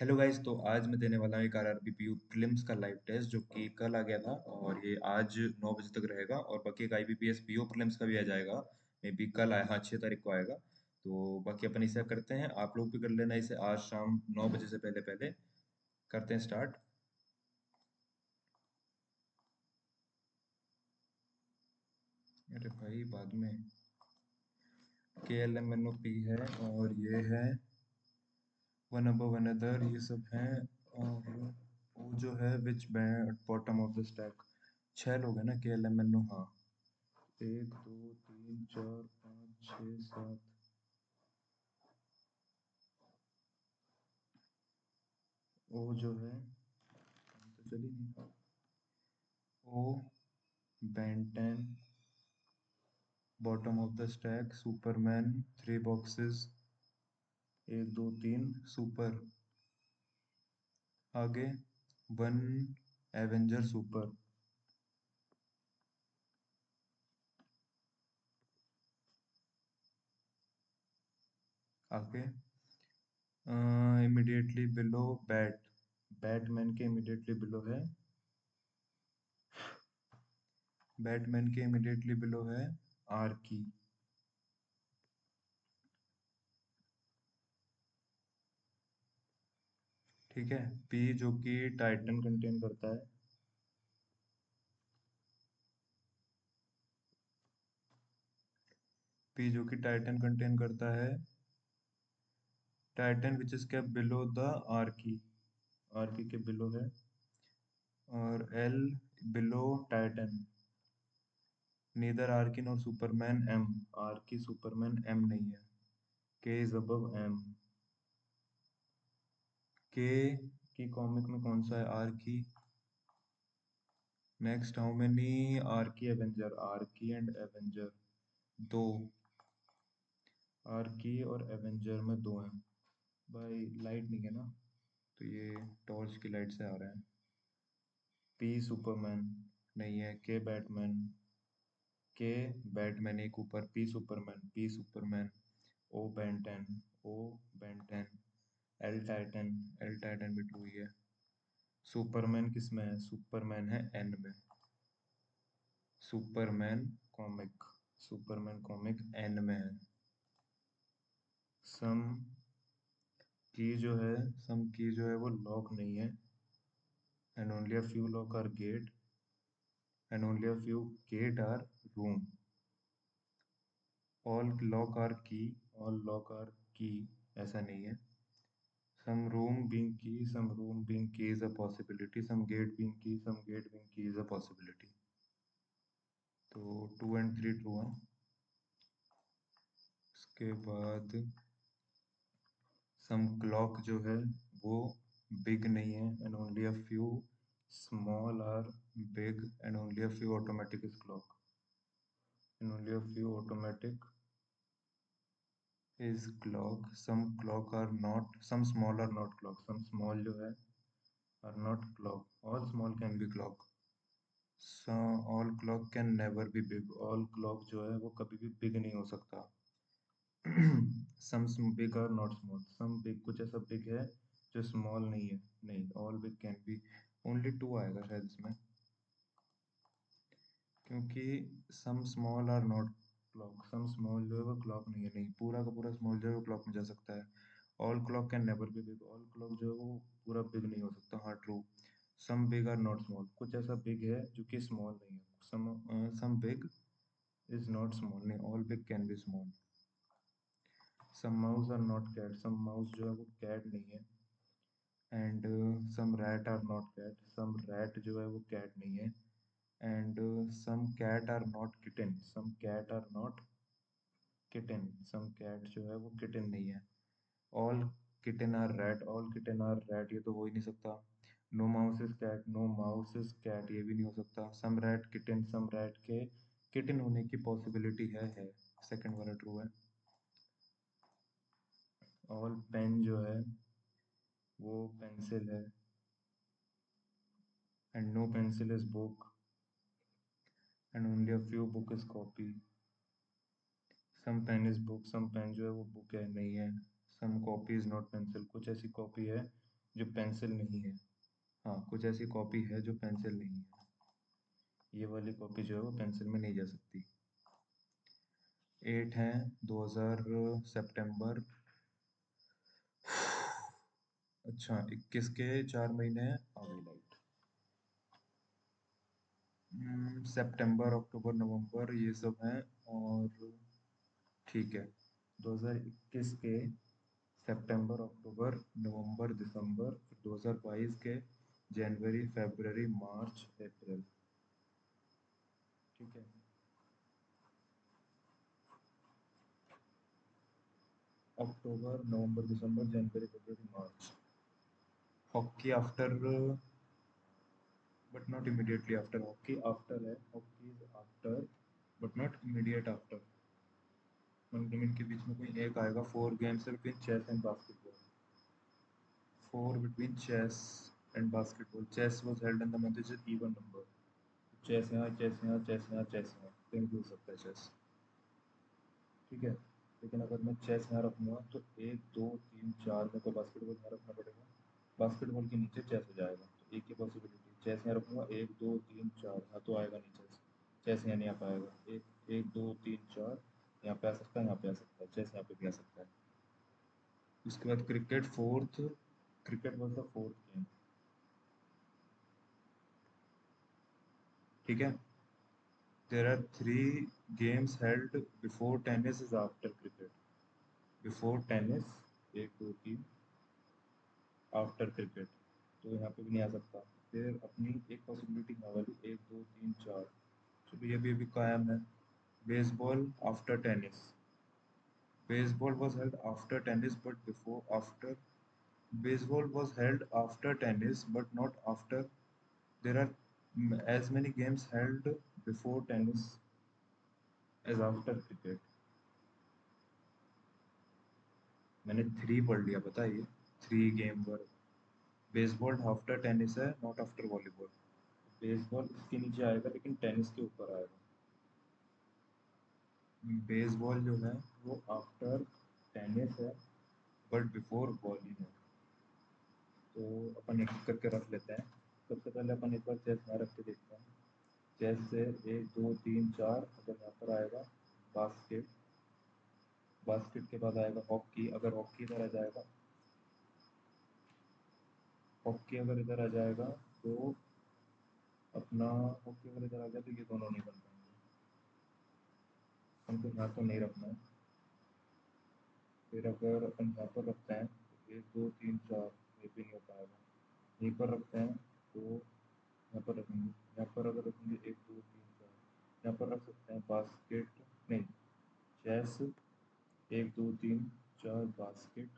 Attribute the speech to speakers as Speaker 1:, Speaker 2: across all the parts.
Speaker 1: Hello guys. तो आज मैं देने वाला हूँ एक आरआरबी पीयू प्रीलिम्स का लाइव टेस्ट जो कि कल आ गया था और ये आज 9 बजे तक रहेगा। और बाकी एक आईबीपीएस पीओ प्रीलिम्स का भी आ जाएगा। मे बी कल आए, हाँ 6 तारीख को आएगा। तो बाकी अपन इसे करते हैं, आप लोग भी कर लेना इसे आज शाम 9 बजे से पहले पहले। करते हैं स्टार्ट। अरे भाई बाद में K L M N O P है और ये है वन अबव वन अदर, ये सब हैं। और वो जो है which band bottom of the stack. 6 लोग हैं ना के एल एम एन ओ, हाँ। 1 2 3 4 5 6 7। ओ जो है तो चल ही नहीं रहा। O Ben Ten bottom of the stack Superman 3 boxes. 1 2 3 super. आगे वन एवेंजर सुपर। आगे इमिडिएटली बिलो बैटमैन के इमिडिएटली बिलो है। बैटमैन के इमिडिएटली बिलो है आर्की। ठीक है। पी जो कि टाइटन कंटेन करता है। पी जो कि टाइटन कंटेन करता है। Titan which is kept below the Archie. Archie के बिलो है। और L below Titan. Neither Archie nor Superman M. Archie Superman M नहीं है। के इज अबव एम। के की कॉमिक में कौन सा है Archie. Next how many Archie Avenger. Archie and Avenger दो। आर्की और एवेंजर में दो हैं। भाई लाइट नहीं है ना, तो ये टॉर्च की लाइट से आ रहा है। पी सुपरमैन नहीं है। के बैटमैन। के बैटमैन एक ऊपर। P Superman. P Superman. O Ben Ten. O Ben Ten. L Titan. L Titan भी टू ही है। सुपरमैन किस में है। सुपरमैन है एन में। Superman comic. Superman comic N में है। सम सम की जो है वो लॉक नहीं है। And only a few lock are gate. And only a few gate are room. All lock are key. All lock are key ऐसा नहीं है। Some room being key, some room being key is a possibility. Some gate being key, some gate being key is a possibility. तो 2 and 3 true है। उसके बाद some clock जो है वो big नहीं है and only a few small are big and only a few automatic is clock and only a few automatic is clock. Some clock are not, some small are not clock. Some small जो है are not clock. All small can be clock. So all clock can never be big. All clock जो है वो कभी भी big नहीं हो सकता। some big are not small. Some big कुछ ऐसा big है जो small नहीं है। नहीं, all big can be। only two आएगा शायद इसमें, क्योंकि some small are not clock। some small जो है वो clock नहीं है। नहीं, पूरा का पूरा small जो है वो clock में जा सकता है। all clock can never be big। all clock जो है वो पूरा big नहीं हो सकता। हाँ true. some big are not small। कुछ ऐसा big है जो कि small नहीं है। some big is not small। नहीं, all big can be small। some mouse are not cat। some mouse जो है वो cat नहीं है। and some rat are not cat। some rat जो है वो cat नहीं है। and some cat are not kitten। some cat are not kitten। some cat जो है वो kitten नहीं है। all kitten are rat। all kitten are rat ये तो हो ही नहीं सकता। no mouse is cat। no mouse is cat ये भी नहीं हो सकता। some rat kitten। some rat के kitten होने की possibility है। सेकंड वाला ट्रू है। ऑल पेन जो है वो पेंसिल है। And no pencil is book. And only a few book is copy. Some pen is book. Some pen जो है वो बुक है नहीं है। Some copy is not pencil. कुछ ऐसी कॉपी है जो पेंसिल नहीं है। हाँ, कुछ ऐसी कॉपी है जो पेंसिल नहीं है। ये वाली कॉपी जो है वो पेंसिल में नहीं जा सकती। 8 है 2000 सितंबर। अच्छा, 21 के 4 महीने हैं, आ गई लाइट। सितंबर अक्टूबर नवंबर ये सब हैं। और ठीक है, 2021 के सितंबर अक्टूबर नवंबर दिसंबर, फिर 2022 के जनवरी फरवरी मार्च अप्रैल। ठीक है। अक्टूबर नवंबर दिसंबर जनवरी फरवरी मार्च। Hockey after, but not immediately after. Hockey after है, hockey is after but not immediate after. मतलब इनके बीच में कोई एक आएगा। 4 games between chess and basketball. 4 between chess and basketball. Chess was held in the month is even number. Chess यहाँ, chess यहाँ, चेस यहाँ, चेस यहाँ, कहीं भी हो सकता है चेस। ठीक है। लेकिन अगर मैं चेस यहाँ रखूँगा तो 1 2 3 4 मेरे को बास्केटबॉल यहाँ रखना पड़ेगा। बास्केटबॉल के नीचे चेस हो जाएगा, तो एक ही पॉसिबिलिटी। चेस यहाँ रखूँगा, 1 2 3 4, यहाँ तो आएगा नहीं चेस। चेस यहाँ नहीं आ पाएगा। 1 1 2 3 4 यहाँ पे आ सकता है, यहाँ पे आ सकता है, चेस यहाँ पे भी आ सकता है। उसके बाद cricket fourth. Cricket was the fourth game. ठीक है। There are 3 games held before tennis is after cricket. Before tennis 1 2 3, after cricket तो यहाँ पे भी नहीं आ सकता। फिर अपनी एक पॉसिबिलिटी यहाँ वाली 1 2 3 4, चलो ये भी अभी कायम है। Baseball after tennis. Baseball was held after tennis but before after. Baseball was held after tennis but not after. There are as many games held before tennis as after cricket. मैंने 3 पढ़ लिया, बताइए। 3 गेम वर। Baseball after tennis है, not after volleyball. Baseball इसके नीचे आएगा लेकिन tennis के ऊपर आएगा। बेसबॉल जो है वो आफ्टर टेनिस है बट बिफोर वॉली है। तो अपन एक एक करके रख लेते हैं। सबसे पहले अपन एक बार चेस यहाँ रख के देखते हैं। चेस से 1 2 3 4, अगर यहाँ पर आएगा बास्केट। बास्केट के बाद आएगा हॉकी। अगर हॉकी इधर आ जाएगा, हॉकी अगर इधर आ जाएगा तो अपना, हॉकी अगर इधर आ जाए तो ये दोनों नहीं बन पाएंगे। हमको यहाँ तो नहीं रखना है। फिर अगर अपन यहाँ पर रखते हैं तो 1 2 3 4, ये भी नहीं हो पाएगा। यहीं पर रखते हैं तो यहाँ पर रखेंगे। यहाँ पर अगर रखेंगे 1 2 3 4, यहाँ पर रख सकते हैं बास्केट, नहीं, चेस। 1 2 3 4 बास्केट।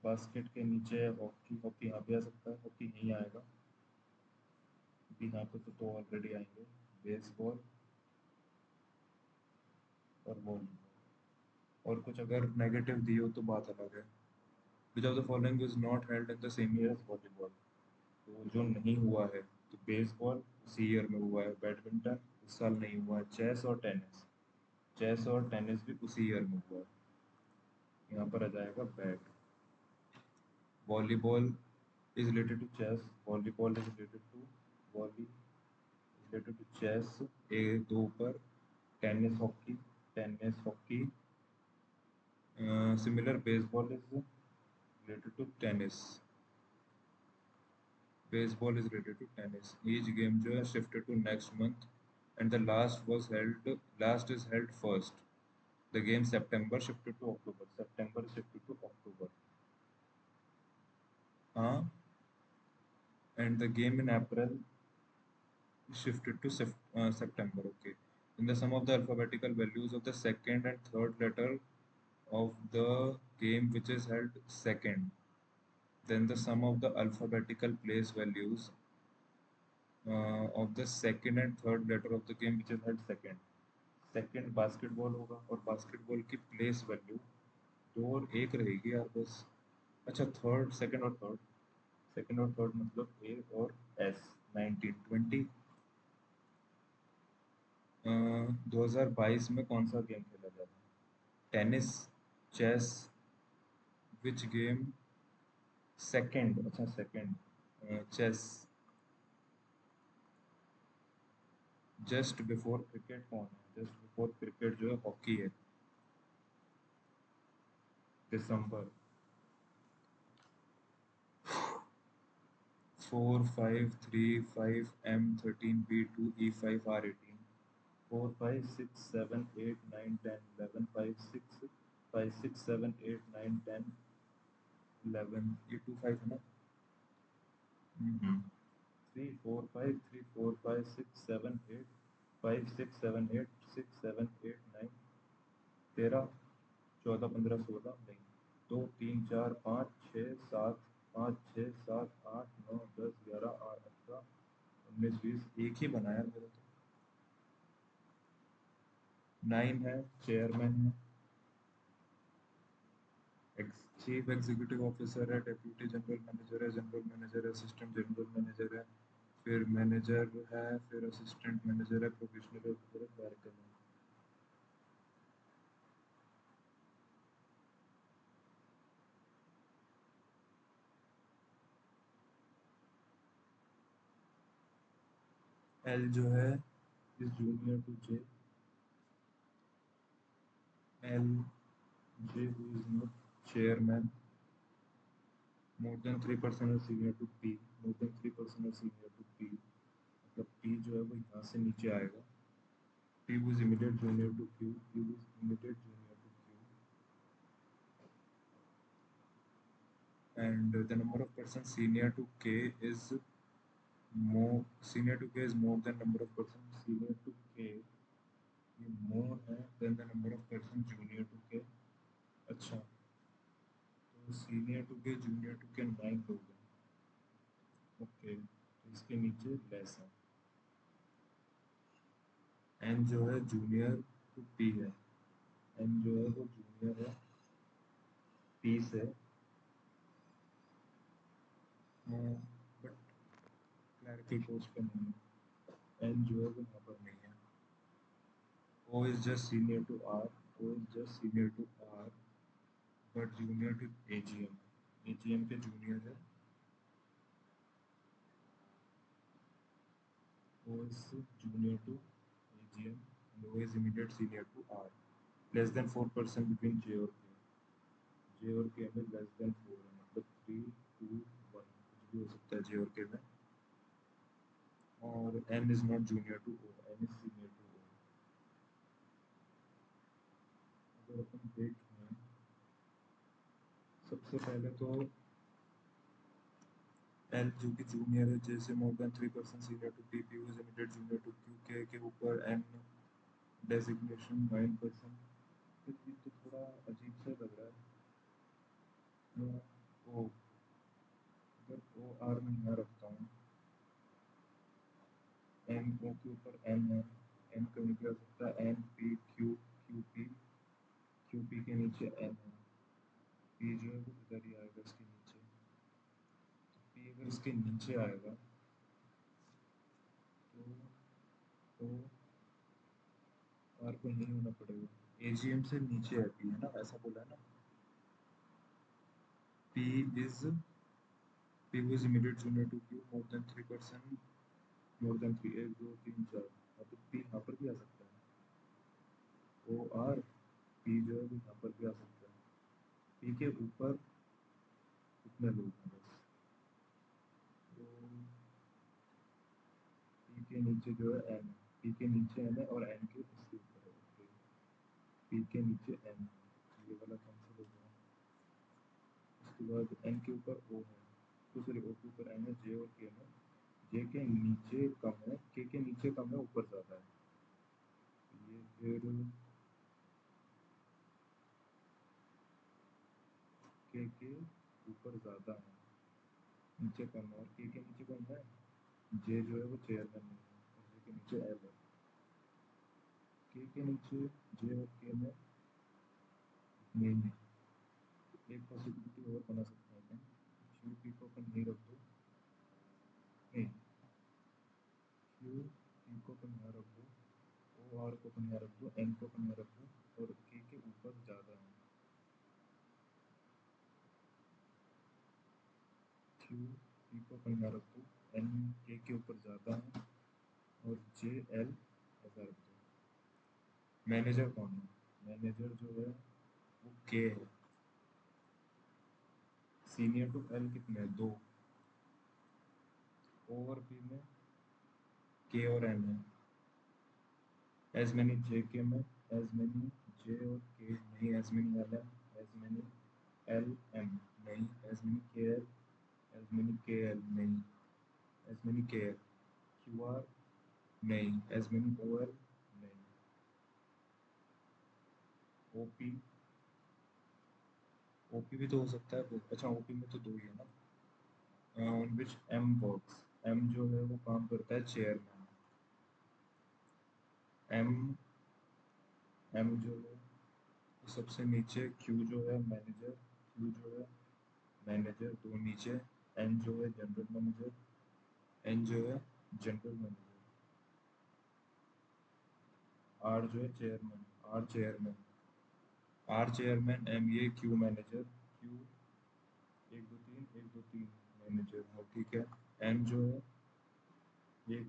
Speaker 1: बास्केट के नीचे हॉकी। हॉकी यहाँ पे आ सकता है, हॉकी नहीं आएगा क्योंकि यहाँ पे तो ऑलरेडी आएंगे। बेसबॉल और वॉलीबॉल। और कुछ अगर नेगेटिव दिए हो तो बात अलग है। Which of the following is not held in the same year as volleyball. तो जो नहीं हुआ है, तो बेसबॉल उसी ईयर में हुआ है, बैडमिंटन इस साल नहीं हुआ है, चेस और टेनिस। चेस और टेनिस भी उसी ईयर में हुआ है। यहाँ पर आ जाएगा bat. Volleyball is related to chess. Volleyball is related to volley, related to chess. ए दो ऊपर। Tennis hockey, tennis hockey. Similar, baseball is related to tennis. Baseball is related to tennis. Each game जो है shifted to next month, and the last is held first. The game September shifted to October. September shifted to October. हाँ, and the game in April shifted to September. Okay. In the sum of the alphabetical values of the second and third letter of the game which is held second, then the sum of the alphabetical place values of the second and third letter of the game which is held second. Second basketball होगा और basketball की place value 2 और 1 रहेगी यार बस। अच्छा, third, second और third. Second और थर्ड मतलब ए और एस। 19 20। 2022 में कौन सा गेम खेला जाता है? Tennis, chess, which game second, अच्छा second, chess. Just before cricket कौन है? जस्ट बिफोर क्रिकेट जो है हॉकी है। दिसंबर। 4 5 3 5 M 13 B 2 E 5 R 18। 4 5 6 7 8 9 10 11 5 6 7 8 9 10 11, ये 2 5 है ना? 3 4 5 3 4 5 6 7 8 5 6 7 8 6 7 8 9 13 14 15 16 नहीं, 2 3 4 5 6 7 8 9 10 11 8 18 19 20, एक ही बनाया मेरा तो। 9 है, चेयरमैन है, चीफ एग्जीक्यूटिव ऑफिसर है, डेप्यूटी जनरल मैनेजर है, जनरल मैनेजर है, असिस्टेंट जनरल मैनेजर है, फिर मैनेजर है, फिर असिस्टेंट मैनेजर है, प्रोफेशनल ऑफिसर है, क्लर्क है। एल जो है is junior to J. L J who is not chairman, more than 3% और senior to P. More than 3% और सीनियर टू पी, मतलब पी जो है वो यहाँ से नीचे आएगा। P was immediate junior to Q, Q was immediate junior to Q, and the number of persons senior to K is more, senior to K is more than number of persons senior to K, ये more है than the number of persons junior to K। अच्छा, तो senior to K junior to K 9 लोग हैं, okay, तो इसके नीचे less है। एन जो है जूनियर टू पी है, एन जो है वो जूनियर है पी से, बट क्लैरिकल पोस्ट पे नहीं है। एन जो है वो यहाँ पर नहीं है। O is just senior to R, O is just senior to R, but junior to AGM। AGM के junior है। O is junior to AGM and O is immediate senior to R। Less than 4% between J और K। J और K में less than 4 है, मतलब 3 2 1 कुछ भी हो सकता है J और K में। और N is not junior to O, N is senior to O। अगर अपन देखें, सबसे पहले तो एल जो कि जूनियर है, जैसे more than 3% senior to P, P was immediate junior to Q, के ऊपर एन डेजिग्नेशन 9%। ये तो थोड़ा अजीब सा लग रहा है। ओ, अगर ओ आर में यहाँ रखता हूँ, एन ओ के ऊपर एन है, एन कहीं भी आ सकता है, N P Q, Q P, Q P के नीचे एन है, पी जो है वो इधर ही आएगा इसके नीचे। तो पी अगर इसके नीचे आएगा तो आर को नहीं होना पड़ेगा, एजीएम से नीचे है पी, है ना, ऐसा बोला है ना। P is P was immediate junior to Q, more than 3%, more than 3, 1 2 3 4, अब तो P यहाँ पर भी आ सकता है। O R P जो है वो यहाँ पर भी आ सकता है। P के ऊपर कितने लोग हैं बस, तो P के नीचे जो है N है, P के नीचे N है और N के इसके ऊपर है, ओके। P के नीचे N है, ये वाला कैंसिल हो गया। उसके बाद N के ऊपर O है, तो सॉरी O के ऊपर N है, J और K में, J के नीचे कम है, K के नीचे कम है, ऊपर ज़्यादा है। ये फिर के ऊपर ज़्यादा है, नीचे कम है, और के नीचे कौन है? जे जो है वो चेयरमैन नहीं है, और जे के नीचे एल है। के नीचे जे और के में नहीं है। एक पॉसिबिलिटी और बना सकते हैं अपन, क्यू पी को अपन नहीं रख दो, नहीं, क्यू पी को अपन यहाँ रख दो, ओ आर को अपन यहाँ रख दो, एन को अपन यहाँ रख दो, और के ऊपर ज़्यादा है। क्यू पी को अपन यहाँ रख दो, एन के ऊपर ज़्यादा है और जे एल ऐसा रख दो। मैनेजर कौन है? मैनेजर जो है वो के है। सीनियर टू एल कितने हैं? दो। ओवर पी में के और एन है। एज मैनी जे के में एज मैनी जे और के नहीं, as many L M, as many L M नहीं, as many K L, as many K L नहीं, as many K L. Q R नहीं, एज मैनी ओ एल नहीं, O P, O P भी तो हो सकता है। अच्छा ओ पी में तो दो ही है ना। On which M works, M जो है वो काम करता है चेयरमैन। एम एम जो है सबसे नीचे, क्यू जो है मैनेजर, क्यू जो है मैनेजर दो नीचे, एन जो है जनरल मैनेजर, एन जो है जनरल मैनेजर, आर जो है chairman, R chairman, R chairman, M ये क्यू मैनेजर, क्यू एक दो तीन, एक दो तीन मैनेजर है, ठीक है। एन जो है एक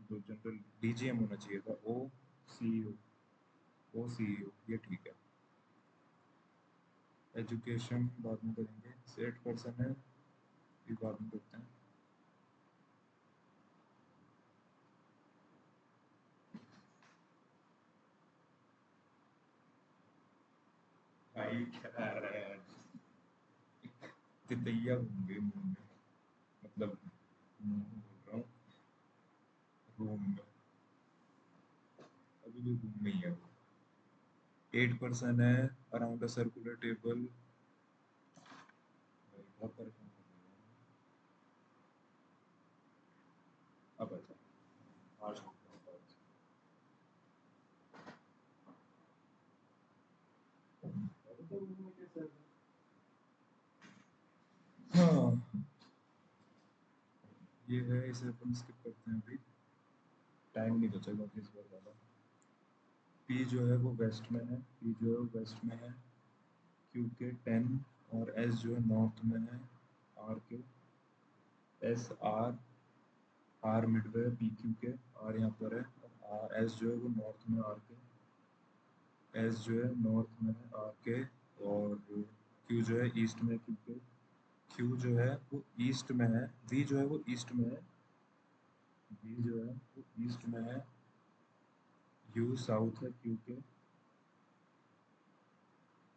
Speaker 1: दो जनरल, डीजीएम होना चाहिए था, ओ सीईओ, ओ सीईओ, ये ठीक है। एजुकेशन बाद में करेंगे, सेट पर्सन है ये बाद में करते हैं। भाई क्या रहा है आज? तितैया घूम गई मुंह में, मतलब मुंह बोल रहा हूँ, रूम में अभी भी घूम नहीं है वो। 8% है अराउंड अ सर्कुलर टेबल। बहुत परेशान कर रही है। अब अच्छा आज हाँ ये है, इसे अपन स्किप करते हैं अभी, टाइम नहीं बचेगा फिर इस बार ज़्यादा। पी जो है वो वेस्ट में है, पी जो है वो वेस्ट में है, क्यू के 10, और एस जो है नॉर्थ में है, आर के, एस आर, आर मिडवे है पी क्यू के, आर यहाँ पर है, और एस जो है वो नॉर्थ में आर के, एस जो है नॉर्थ में है आर के, और क्यू जो है ईस्ट में क्यू के, क्यू जो है वो ईस्ट में है, वी जो है वो ईस्ट में है, वी जो है वो ईस्ट में है, यू साउथ है क्यू के,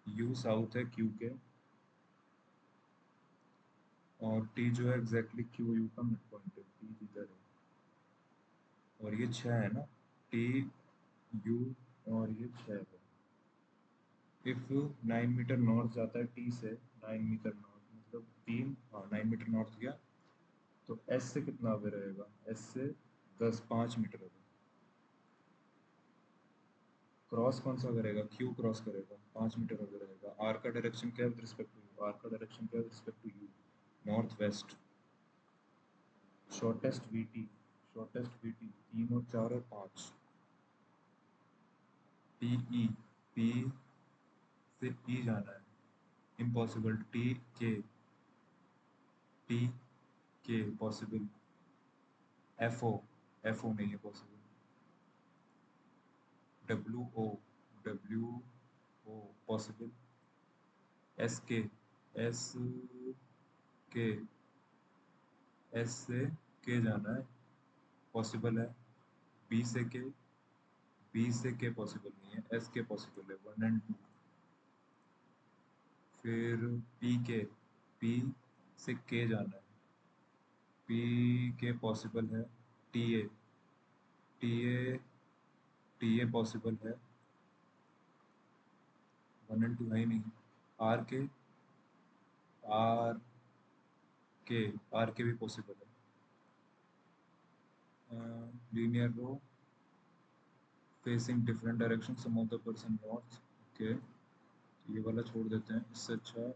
Speaker 1: यू साउथ है क्यू के, और टी जो है एग्जैक्टली क्यू यू का मिड पॉइंट है, टी जिधर है, और ये 6 है ना, टी यू, और ये 6 है। इफ 9 मीटर नॉर्थ जाता है टी से, 9 मीटर नॉर्थ मतलब 3, हाँ 9 मीटर नॉर्थ गया, तो एस से कितना अवे रहेगा, एस से 5 मीटर अवे। क्रॉस कौन सा करेगा, क्यू क्रॉस करेगा, 5 मीटर अवे रहेगा। आर का डायरेक्शन क्या है with respect to you, R का डायरेक्शन क्या है with respect to you, north west. Shortest VT, shortest VT 3 और 4 और 5, टी ई, पी से ई जाना है impossible, T K possible, F O, F O नहीं है possible, W O, W O possible, S K, S K, S से K जाना है पॉसिबल है, बी से के, बी से के पॉसिबल नहीं है, एस के पॉसिबल है 1 और 2। फिर पी से के जाना है, पी के पॉसिबल है, T A, T A, T a possible है, 1 और 2 है ही नहीं। आर के, आर के, आर के भी पॉसिबल है। Linear row facing different direction, some of the person north, okay ये वाला छोड़ देते हैं, इससे अच्छा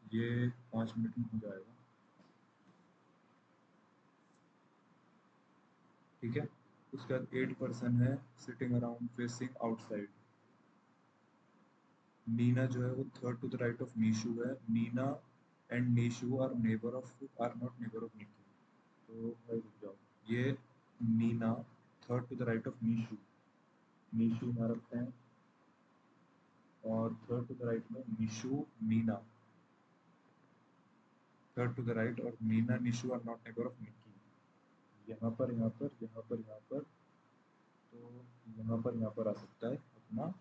Speaker 1: ये 5 मिनट में हो जाएगा, ठीक है। उसके बाद 8% है sitting around facing outside. Neena जो है वो third to the right of Nishu है, Neena and Nishu are neighbour of are not neighbour of Niki. तो भाई रुक जाओ, ये Neena third to the right of Nishu, Nishu यहाँ रखते हैं, और थर्ड टू द राइट में Nishu Neena, third to the right, और Neena Nishu are not neighbour of Niki. यहाँ पर यहाँ पर यहाँ पर यहाँ पर, तो यहाँ पर आ सकता है अपना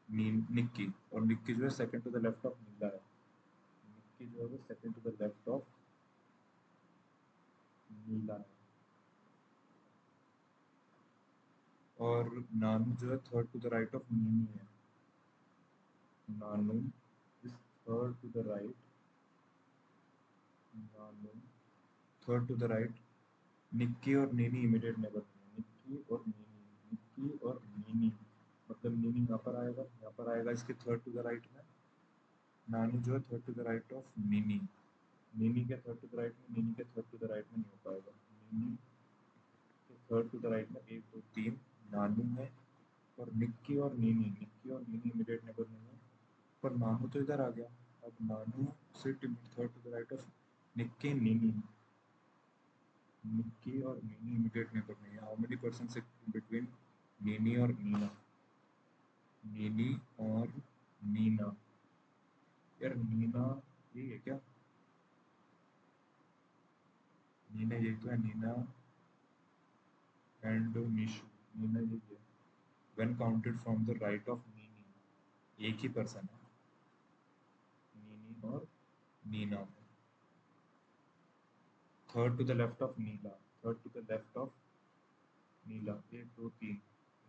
Speaker 1: निक्की, और निक्की जो है second to the left of Neela है, निक्की जो है वो second to the left of Neela है, और नानू जो है third to the right of Nini है, Nanu is third to the right, Nanu third to the right, Nikki और नीनी इमीडिएट नेबर है, निक्की और नीनी, निक्की और नीनी, मतलब नीनी यहाँ पर आएगा, यहाँ पर आएगा इसके थर्ड टू द राइट में, नानू जो है third to the right of Nini, Nini के थर्ड टू द राइट में, नीनी के थर्ड टू द राइट में नहीं हो पाएगा, नीनी के थर्ड टू द राइट में 1 2 3 नानू है, और निक्की और नीनी, निक्की और नीनी इमीडिएट नेबर नहीं है, पर नानू तो इधर आ गया, अब Nanu sit third to the right of Nikki Nini, Nikki और नीनी इमीडिएट नेबर नहीं है, how many person sit between Nini और नीना, नीनी और नीना, यार नीना यही है क्या, नीना यही तो है, नीना एंड निशु, नीना यही है, when counted from the right of नीनी, एक ही पर्सन है नीनी और Neena, third to the left of Neela, third to the left of Neela, 1 2 3,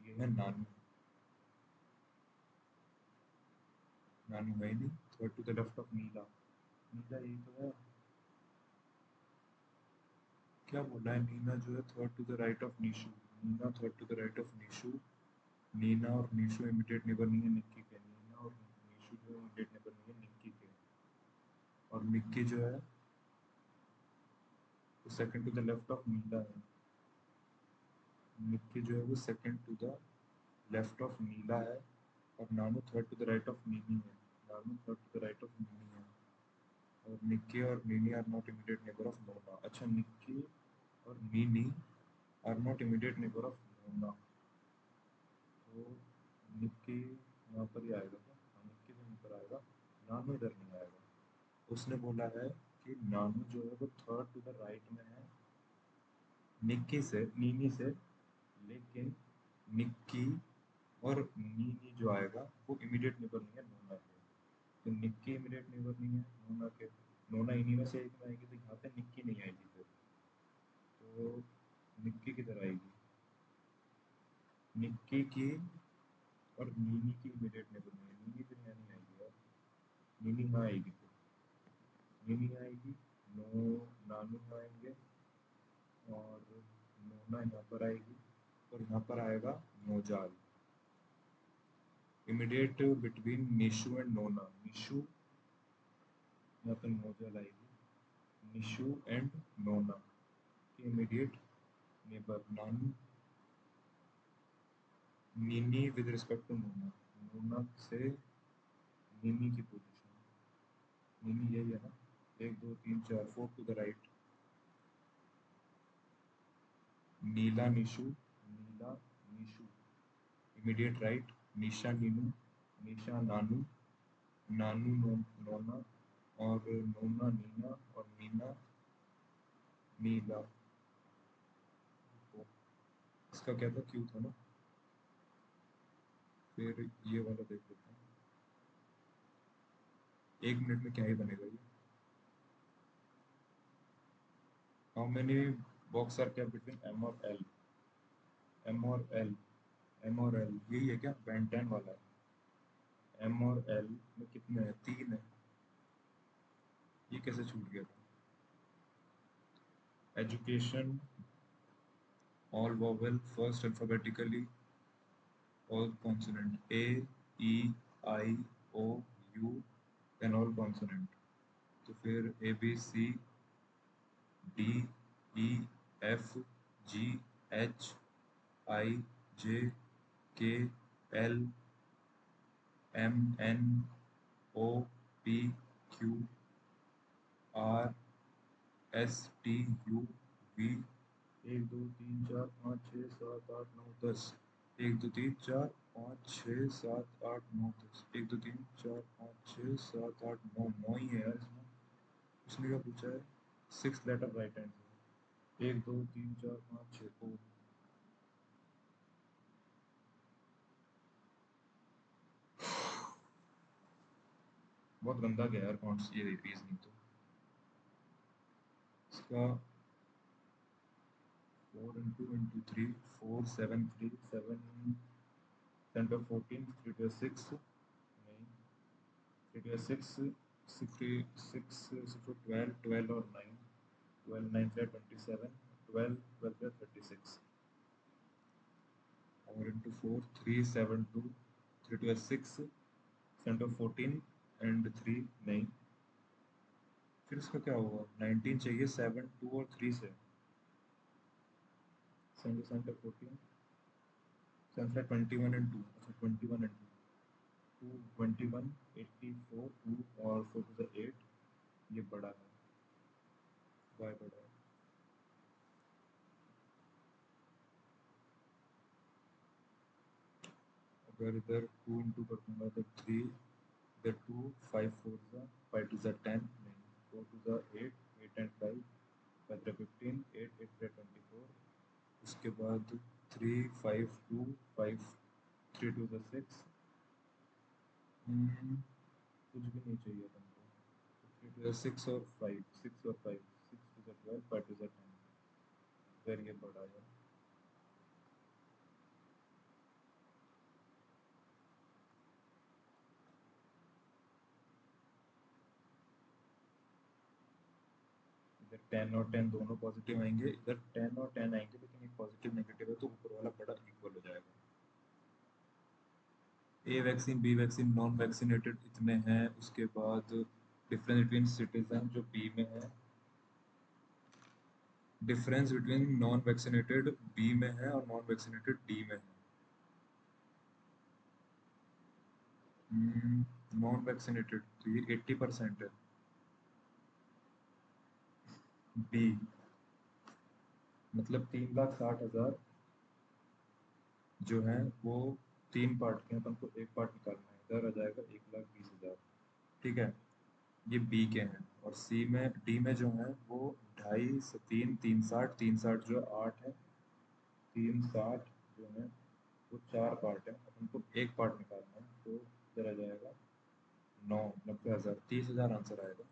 Speaker 1: ये है नानू, नानू है ही नहीं, third to the left of Neela, Neela यही तो है, क्या बोला है, नीना जो है third to the right of Nishu, Neena third to the right of Nishu, Neena और निशु इमीडिएट नेबर नहीं है निक्की के, नीना और निशु जो इमीडिएट नेबर नहीं है निक्की के, और निक्की जो है वो second to the left of Neela है, निक्की जो है वो second to the left of Neela है, और Nanu third to the right of Nini है, Nanu third to the right of Nini है, और निक्की और Nini are not immediate neighbour of Nona, अच्छा निक्की और Nini are not immediate neighbour of Nona, तो निक्की यहाँ पर ही आएगा क्या, हाँ, निक्की तो यहाँ पर आएगा, नानू इधर नहीं आएगा, उसने बोला है कि नानू जो है वो थर्ड टू द राइट में है निक्की से, नीनी से, लेकिन निक्की और नीनी जो आएगा वो इमीडिएट नेबर नहीं है नोना के, तो निक्की इमीडिएट नेबर नहीं है नोना के, नोना इन्हीं में से एक में आएगी, तो यहाँ पे निक्की नहीं आएगी फिर, तो निक्की किधर आएगी, निक्की की और नीनी की इमीडिएट नेबर नहीं है, नीनी फिर यहाँ नहीं आएगी यार, नीनी यहाँ आएगी, फिर नीनी यहाँ आएगी, नानू यहाँ आएंगे, और नोना यहाँ पर आएगी, और यहाँ पर आएगा नोजाल, immediate between Nishu and Nona, Nishu यहाँ पर नोजाल आएगी, निशु एंड नोना के immediate neighbour, Nanu Nini with respect to Nona, Nona से नीनी की पोजीशन, नीनी यही है ना, 1 2 3 4 4 to the right, Neela Nishu, Neela Nishu immediate right, Nisha Ninu, Nisha Nanu, Nanu Nona, और नोना नीना, और नीना नीला, इसका क्या था, क्यों था ना, फिर ये वाला देख लेते हैं, 1 मिनट में क्या ही बनेगा ये, how many box are kept between M और एल, एम और एल, एम और एल यही है क्या, बेन 10 वाला है, एम और एल में कितने हैं, 3 है, ये कैसे छूट गया था, education all vowel first alphabetically, all consonant A E I O U, then all consonant, तो फिर A B C D E F G H I J K L M N O P Q RSTUV 1 2 3 4 5 6 7 8 9 10 1 2 3 4 5 6 7 8 9 10 1 2 3 4 5 6 7 8 9 9 ही है यार इसमें। उसने क्या पूछा है? 6 letter right hand से। 1 2 3 4 5 6 ओ। बहुत गंदा गया यार कौन सी ये रीजनिंग तो। इसका 4 into 3 4 7 3 7 10 to 14 3 to 6 नहीं 3 to 6 6 6 to 12 12 और 9 12 9 से 27 12 12 से 36 4 into 4 3 7 2 3 to 6 7 to 14 and 3 नहीं। फिर इसका क्या होगा? 19 चाहिए 7 2 और 3 से 7 7 to 14 7 से 21 and 2 अच्छा 21 and 2 21 84 2 और 4 to the 8 ये बड़ा है y बड़ा है। अगर इधर 2 इंटू कर दूंगा तो 3 इधर 2 5 4 ज़ा 5 2 ज़ा 10 नहीं 4 2 ज़ा 8 8 एंड 5 5 3 15 8 8 3 24 उसके बाद 3 5 2 5 3 2 ज़ा 6 कुछ भी नहीं चाहिए तुमको 3 2 ज़ा 6 और 5 6 और 5 6 2 ज़ा 12 5 2 ज़ा 10 फिर ये बड़ा है। इधर 10 और 10 दोनों पॉजिटिव आएंगे इधर 10 और 10 आएंगे लेकिन एक पॉजिटिव नेगेटिव है तो ऊपर वाला बड़ा इक्वल हो जाएगा। A vaccine B vaccine non vaccinated इतने हैं उसके बाद डिफरेंस बिटवीन सिटीजन जो बी में है difference between non vaccinated B में है और नॉन वैक्सीनेटेड डी में है। नॉन वैक्सीनेटेड तो ये 80% है बी मतलब 3,60,000 जो है वो 3 पार्ट के हैं अपन को एक पार्ट निकालना है इधर आ जाएगा 1,20,000 ठीक है। ये बी के हैं और सी में डी में जो है वो 2.5 3 360 360 जो 8 है 360 जो है वो 4 पार्ट है अपन को एक पार्ट निकालना है तो इधर आ जाएगा 90,000 30,000 आंसर आएगा।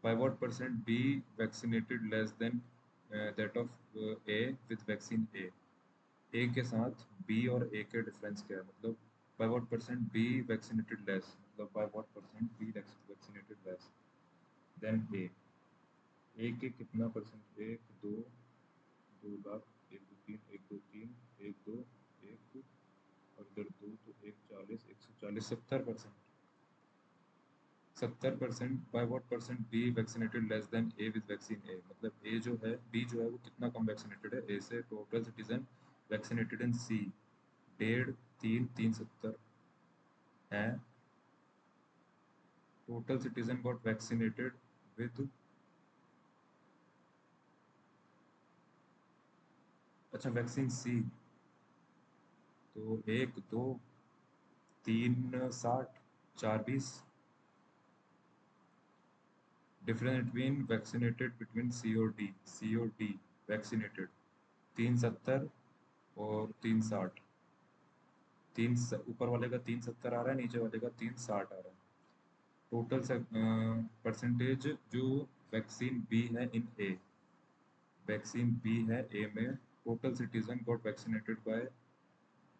Speaker 1: By what percent B vaccinated less than that of A with vaccine A? A के साथ B और A के डिफरेंस क्या है मतलब by what percent B vaccinated less मतलब by what percent B vaccinated less than A? A के कितना परसेंट? 1 2 2 लाख 1 2 3 1 2 3 1 2 1 और इधर 2 तो 1 40 140 70%। 70% by what percent B vaccinated less than A with vaccine A मतलब ए जो है बी जो है वो कितना कम वैक्सीनेटेड है ए से। Total citizen vaccinated in C 1.5 3 370 है। Total citizen got vaccinated with अच्छा वैक्सीन सी तो 1 2 3 60 4 20 difference between vaccinated between C और डी वैक्सीनेटेड 370 और 360 ऊपर वाले का 370 आ रहा है नीचे वाले का 360 आ रहा है। टोटल परसेंटेज जो वैक्सीन बी है इन ए वैक्सीन बी है ए में total citizen got vaccinated by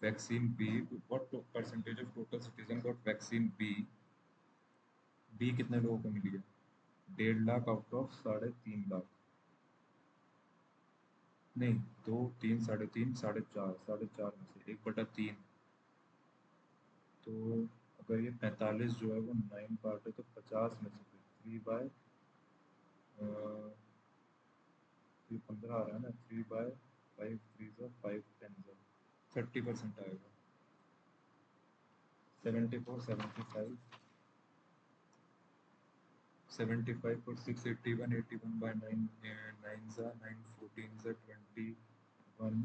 Speaker 1: vaccine B what percentage of total citizen got vaccine B B कितने लोगों को मिली है? 1.5 लाख आउट ऑफ 3.5 लाख नहीं 2 3 3.5 4.5 में से 1/3 तो अगर ये 45 जो है वो 9 पार्ट है तो 50 में से 3 बाय ये 15 आ रहा है ना 3/5 3 5 10 30% आएगा 74 75 75 और 681, 81 बाय 9, 9 सा 9, 14 सा 21,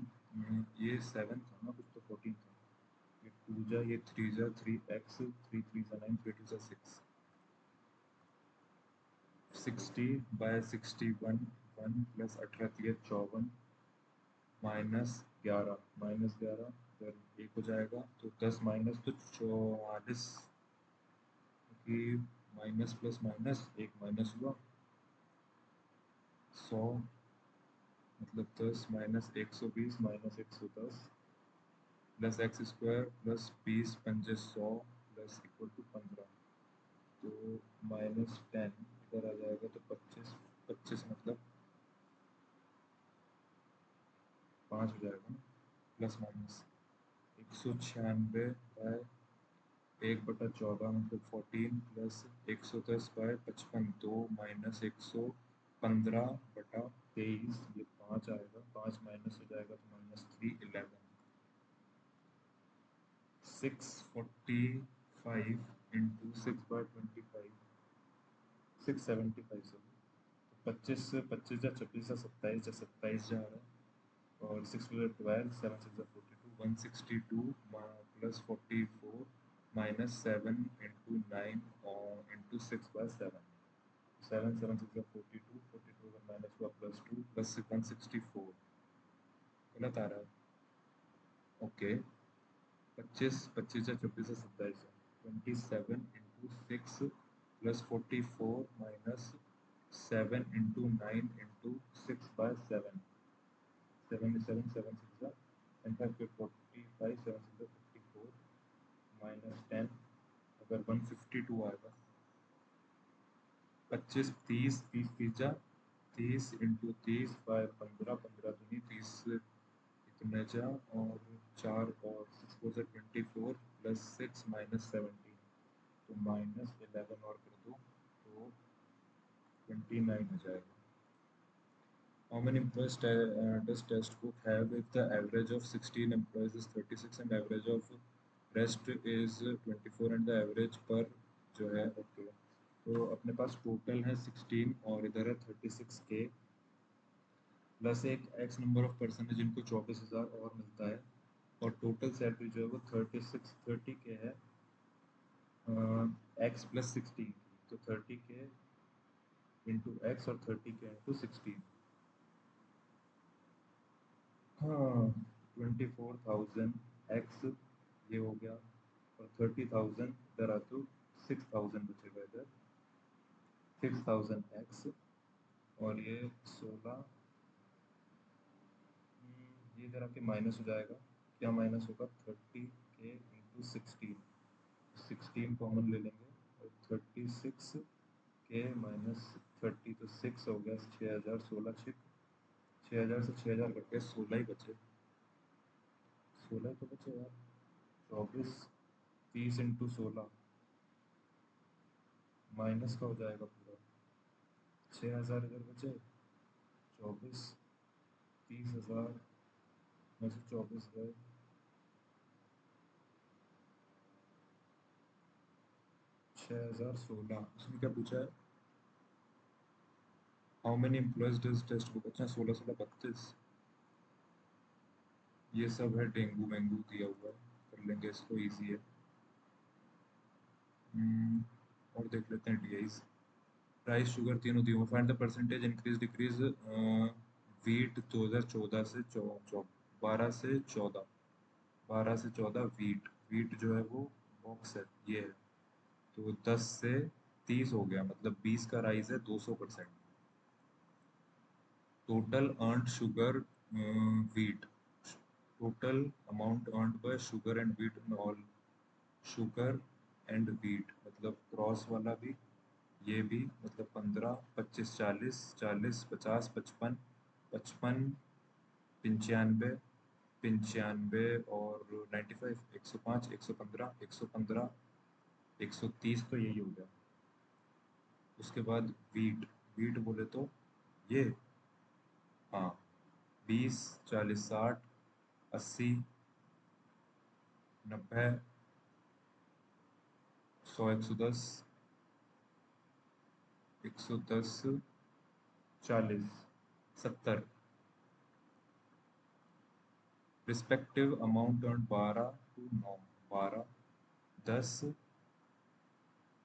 Speaker 1: ये 7 था ना, कुछ तो 14 था, ये 2 जा, ये 3 जा 3x, 3 3 सा 9, 3 2 सा 6, 60 बाय 61, 1 प्लस 18 ये 54, -11 इधर एक हो जाएगा, तो 10 माइनस तो 44 की, माइनस प्लस माइनस एक माइनस हुआ, 100 मतलब 10 minus 120 minus 110 plus x square plus 20 पंजे 100 प्लस इक्वल टू 15, तो -10 इधर आ जाएगा, तो 25, 25 मतलब 5 हो जाएगा ना, प्लस माइनस 196 बाय 1/14 मतलब 14 प्लस 110 बाय 55, तो -115/23, ये 5 आएगा, 5 माइनस हो जाएगा तो -3, 11, 645 इंटू 6/25, 675 सॉरी, 25 से 25 जा 26 जा 27 जा 27 जा रहा है, और 6 12 7 6 42, 162 प्लस 44 -7 इंटू 9 और इंटू 6/7, 7 7 6 42, 42 अगर माइनस हुआ +2 प्लस 164, गलत आ रहा है, ओके, 25 25 या 24 से 27 27 into 6 plus 44 -7 into 9 into 6/7, 7 7 7 6 and 5 45 7 6 54 -10, अगर 152 आएगा, 25 30 30 30 जा 30 इंटू 30 बाय 15 15 दूनी 30 इतने जा, और 4 और 6 4 से 24 प्लस 6 -17, तो -11 और कर दो तो 29 हो जाएगा. How many employees does textbook have if the average of 16 employees is 36 and average of rest is 24 and the average per जो है, ओके, तो अपने पास टोटल है 16 और इधर है 36K प्लस एक एक्स नंबर ऑफ पर्सन है जिनको 24,000 और मिलता है, और टोटल सैलरी जो है वो 30K है, एक्स प्लस 16, तो 30K इंटू एक्स और 30K इंटू 16, हाँ, 24,000 एक्स ये हो गया, और 30,000 इधर आ तो 6,000 बचेगा इधर, 6,000 एक्स, और ये 16, ये इधर आके माइनस हो जाएगा, क्या माइनस होगा, 30K इंटू 16, 16 कॉमन ले लेंगे, और 36K माइनस 30, तो 6 हो गया, 6,000, 16 6,000 से 6,000 कट के 16 ही बचे, 16 तो बचे यार, 24 30 इंटू 16 माइनस का हो जाएगा पूरा, 6,000 इधर बचे, 24 30,000 में से 24 गए, 6,016, उसमें क्या पूछा है, how many employees does test book, अच्छा 16 16 32, ये सब है डेंगू वेंगू दिया हुआ है, कर लेंगे इसको, इजी है. और देख लेते हैं डीआईज, राइस शुगर तीनों दिए हुए, find the percentage increase decrease wheat 2014 से 12 से 14, 12 से 14 वीट, वीट जो है वो बॉक्स है, ये है, तो 10 से 30 हो गया, मतलब 20 का राइज है 200%. Total earned sugar wheat, total amount earned bye sugar and wheat in all, sugar and wheat मतलब क्रॉस वाला भी, ये भी मतलब 15 25 40 40 50 55 55 95 95 और 95 105 115 115 130, तो यही हो गया. उसके बाद वीट, वीट बोले तो ये, हाँ, 20 40 60 80 90 100 110 110, 40, 70 रिस्पेक्टिव अमाउंट अर्न 12 टू 9, 12, 10,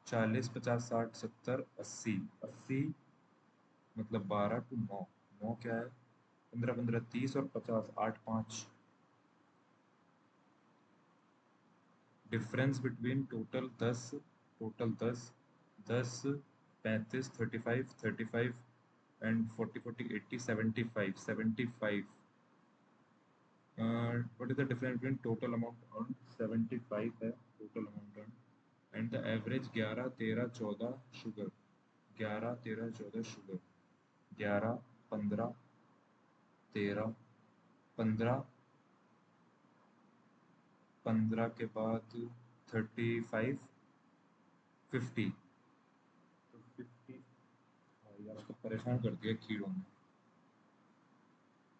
Speaker 1: 40, 50, 60, 70, 80, 80 मतलब 12 टू 9, 9 क्या है, 15, 15, 30 और 50, 8, 5। Difference between total 10, 10, 35, 35, 35 and 40, 40, 80, 75, 75। What is the difference between total amount earn, 75 है total amount earn, and the average 11, 13, 14 sugar, 11, 13, 14 sugar, 11, 15, 13, 15, 15 के बाद 35, 50, तो 50। यार तो परेशान कर दिया कीड़ों ने।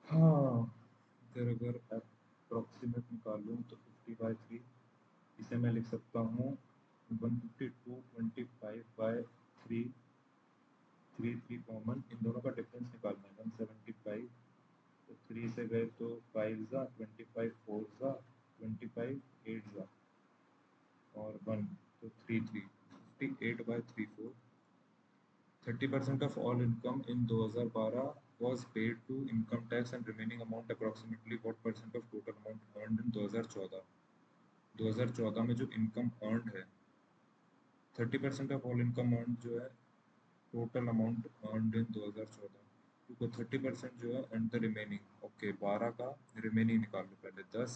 Speaker 1: हाँ, इधर अगर अप्रोक्सीमेट निकालूं तो 50/3, इसे मैं लिख सकता हूँ 152, 25/3, 3 कॉमन, इन दोनों का डिफरेंस निकालना है 175, तो 3 से गए तो 5 जा, 25 4 जा, 25 8 जा और 1, तो 3 3, 58/34। 30% of all income in 2012 was paid to income tax and remaining amount approximately what percent of total amount earned in 2014? 2014 में जो इनकम अर्नड है, 30% ऑफ ऑल इनकम अर्न जो है, टोटल अमाउंट अर्नड इन 2014, क्योंकि 30% जो है एंड द रिमेनिंग, ओके 12 का remaining निकाल लो पहले, 10,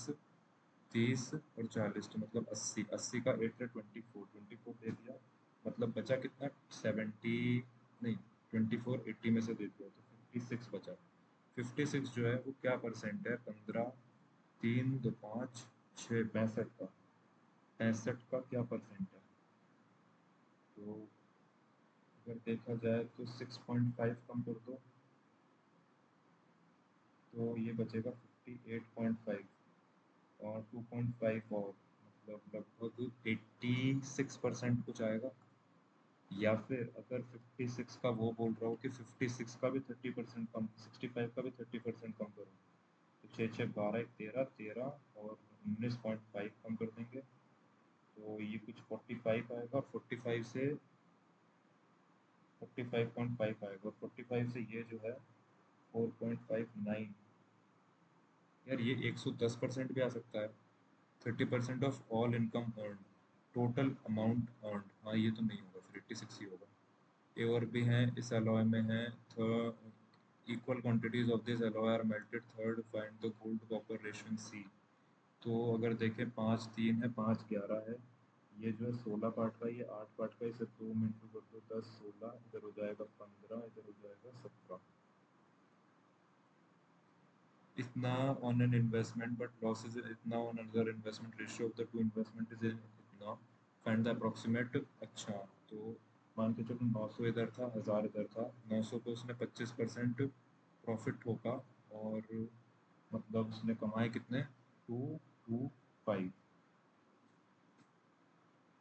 Speaker 1: 30 और 40, तो मतलब 80, 80 का 8 से 24, 24 दे दिया, मतलब बचा कितना, 70, नहीं 24 80 में से दे दिया तो 56 बचा। 56 जो है वो क्या परसेंट है, 15, 3, 2, 5, 6, 65 का, 65 का क्या परसेंट है, तो अगर देखा जाए तो 6.5 कम कर दो तो ये बचेगा 58.5 और 2.5 और मतलब लगभग 86% कुछ आएगा। या फिर अगर 56 का वो बोल रहा हो कि 56 का भी 30% कम, 65 का भी 30% कम करो, तो 6 6 12 13 13 और 19.5 कम कर देंगे तो ये कुछ 45 आएगा, 45 से 45.5 आएगा और 45 से ये जो है 4.59। यार ये 110% भी आ सकता है। 30% of all income earn, total amount earn, हाँ ये तो नहीं होगा, फिर 86 ही होगा। ये और भी हैं इस अलॉय में है, equal quantities of this alloy are melted, third find the gold copper ratio in C. तो अगर देखें 5 3 है, 5 11 है, ये जो है 16 पार्ट का, ये 8 पार्ट का, इसे 2 में इंटू कर दो, 10 16, इधर हो जाएगा 15, इधर हो जाएगा 17। इतना on an investment but losses इतना on another investment, ratio of the two investment is इतना, फाइंड द अप्रोक्सीमेट। अच्छा, तो मान के चलो 900 इधर था, 1000 इधर था, 900 पे उसने 25% प्रॉफिट ठोका और मतलब उसने कमाए कितने, 225,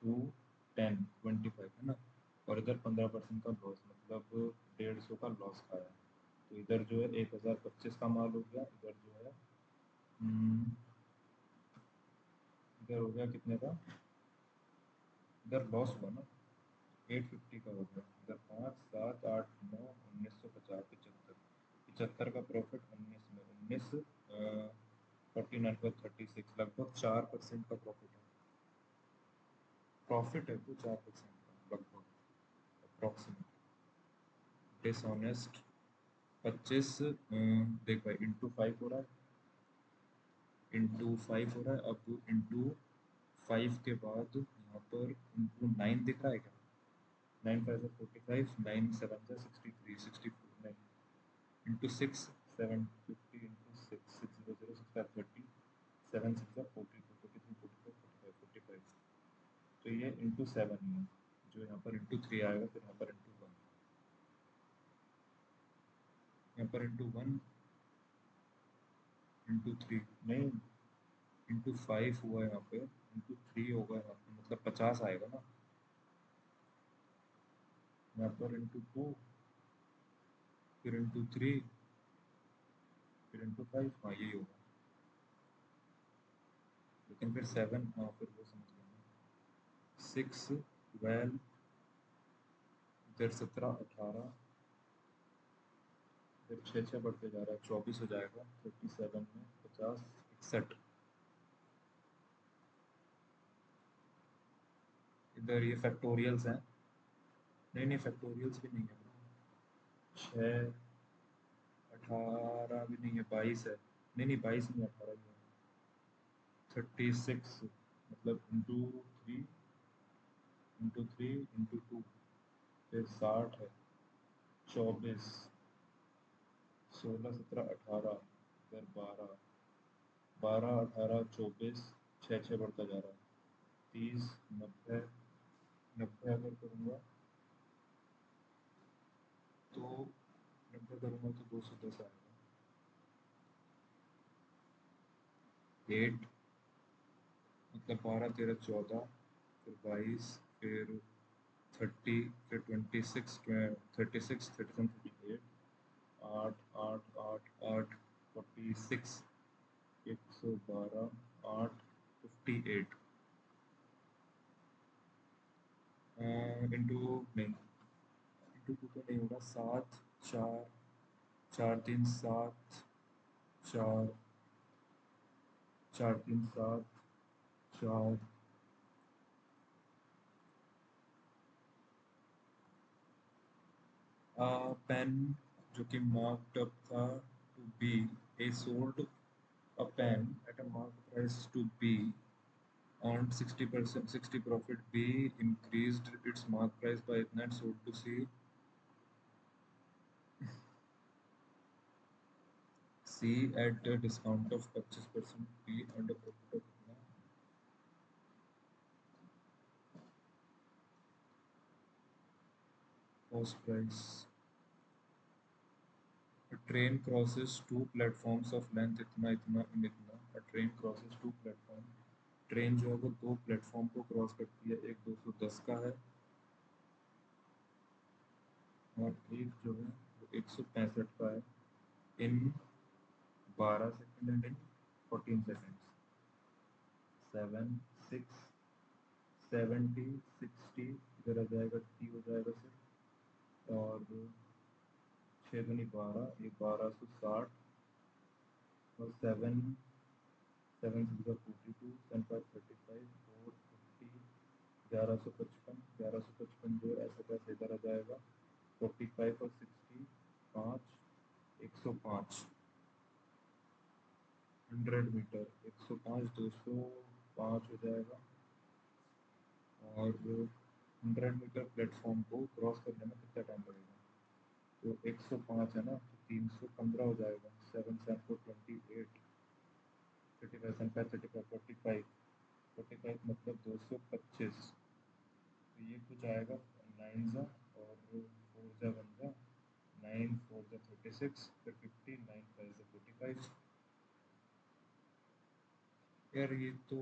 Speaker 1: 210, 25 है ना, और इधर 15% का लॉस, मतलब 150 का लॉस खाया। तो इधर जो है 1025 का माल हो गया, इधर जो है इधर हो गया कितने का, इधर लॉस हुआ ना 850 का हो गया, इधर 5 7 8 9 1950, 75, 75 का प्रॉफिट 19 में, 19 49 पर 36, लगभग 4% का प्रॉफिट है तो 4% का लगभग अप्रॉक्सीमेट। डिसऑनेस्ट 25, देख भाई इंटू 5 हो रहा है, इंटू 5 हो रहा है, अब इंटू 5 के बाद यहाँ पर इंटू 9 दिख रहा है क्या, 9 5 45, 9 7 63, 64, 9 इंटू 6 750 इंटू 6 600 6 30, 7 6 44 43 44 45 45, तो ये इंटू 7 ही है, जो यहाँ पर इंटू 3 आएगा, फिर यहाँ पर इंटू 1, यहाँ पर इंटू 1 इंटू 3 नहीं, इंटू 5 हुआ है यहाँ पे, इंटू 3 होगा यहाँ पे, मतलब 50 आएगा ना। यहाँ पर इंटू टू, फिर इंटू थ्री, फिर इंटू फाइव, हाँ यही होगा। लेकिन फिर सेवन, हाँ फिर वो समझ गया। सिक्स, ट्वेल्व, फिर 17, 18, फिर छः छः बढ़ते जा रहा है, 24 हो जाएगा। 37 में 50, 61। इधर ये फैक्टोरियल्स हैं। नहीं नहीं, फैक्टोरियल्स भी नहीं है। 6, 18 भी नहीं है, 22 है। नहीं नहीं, 22 नहीं, 18 ही है। 36, मतलब इंटू थ्री इंटू टू, फिर 60 है। 24, 16, 17, 18, फिर 12, 12, 18, 24, छः छः बढ़ता जा रहा है। 30, 90, 90 अगर करूँगा तो 90 करूँगा तो 210 आएगा। 8, मतलब 12, 13, 14, फिर 22, फिर 30, फिर 26, 36, 37, 38, 8, 8, 8, 8, 46, 112, 8, 58, इंटू, नहीं इंटू टू तो नहीं होगा। 7, 4, 4, 3, 7, 4, 4, 3, 7, 4, पेन जो कि मार्क्ड अप था to be, a sold a pen at a marked price to B, earned 60%, 60 profit. B increased its mark price by इतना and sold to C. C at a discount of 25%. B earned a profit of इतना। Cost price. A train crosses two platforms of length इतना इतना and इतना. A train crosses two platforms. Train जो है वो दो platform को cross करती है, एक 210 का है और एक जो है वो 165 का है, इन 12 सेकेंड एंड इन 14 सेकेंड्स। 7, 6, 70, 60, इधर आ जाएगा, टी हो जाएगा सर। और 6 दूनी 12, ये 1260, और 7, 7 6 42, 7 5 35, 4 50, 1155, 1155 जो ऐसा कैसे इधर आ जाएगा। 45 और 60, 5, 105, 100 मीटर, 105, 205 हो जाएगा। और 100 मीटर प्लेटफॉर्म को क्रॉस करने में कितना टाइम लगेगा। तो 105 है ना, तो 315 हो जाएगा। 7, 7 को 28, 35, 7, 5, 35, 45, 45 मतलब 225। तो ये कुछ आएगा 9 जा और 4 जा 1 जा, 9 4 जा 36, फिर 50, 9 5 जा 45। यार ये तो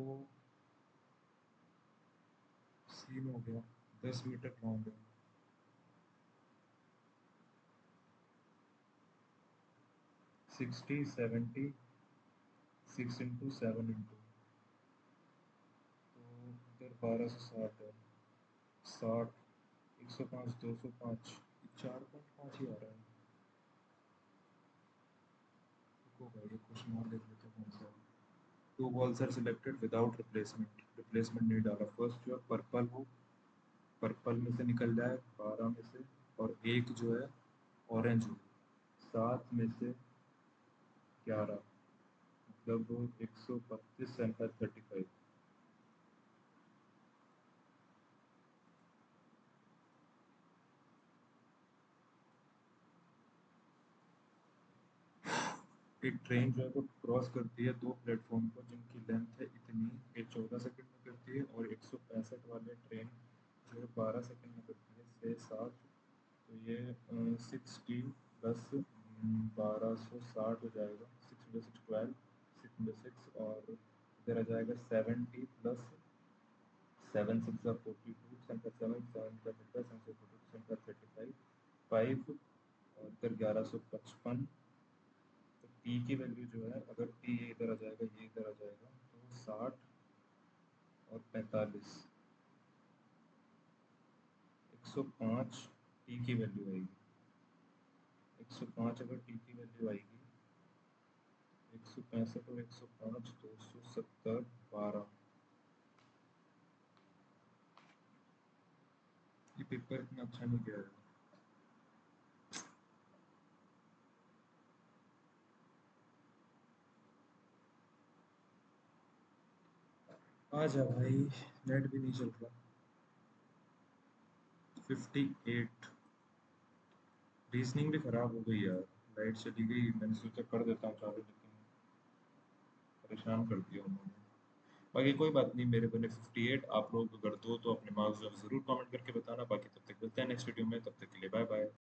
Speaker 1: सीन हो गया, 10 मीटर लॉन्ग है। 60, 70, 6 इंटू 7 इंटू, तो इधर 1260 है। 60, 105, 205, 4.5 ही आ रहा है। रुको भाई, ये क्वेश्चन और देख लेते हैं कौन सा है। Two balls are selected without replacement, replacement नहीं डाला। फर्स्ट जो है पर्पल हो, पर्पल में से निकल जाए 12 में से, और एक जो है ऑरेंज हो 7 में से 11, मतलब 132, 35। एक ट्रेन जो है वो क्रॉस करती है दो प्लेटफॉर्म को जिनकी लेंथ है इतनी, ये 14 सेकंड में करती है, और 165 वाले ट्रेन जो है 12 सेकंड में करती है, 6, 7। तो ये 60 प्लस 1260 हो जाएगा। 6 12, 6 और इधर आ जाएगा 70 प्लस 7 6 42, 7 7 7 7 7 7 सिंपल 35 5 और फिर 1155। तो टी की वैल्यू जो है, अगर टी ये इधर आ जाएगा, ये इधर आ जाएगा, तो 60 और 45, 105 टी की वैल्यू आएगी। 105 अगर टी की वैल्यू आएगी, 165 और 105, 270, 12। ये पेपर इतना अच्छा नहीं गया है। आ जा भाई, नेट भी नहीं चल रहा। 58। रीजनिंग भी खराब हो गई यार, लाइट चली गई, मैंने सोचा कर देता हूँ चालू, लेकिन परेशान कर दिया उन्होंने। बाकी कोई बात नहीं, मेरे बने 58। आप लोग अगर दो तो अपने मार्क्स ज़रूर कमेंट करके बताना। बाकी तब तक मिलते हैं नेक्स्ट वीडियो में, तब तक के लिए बाय बाय।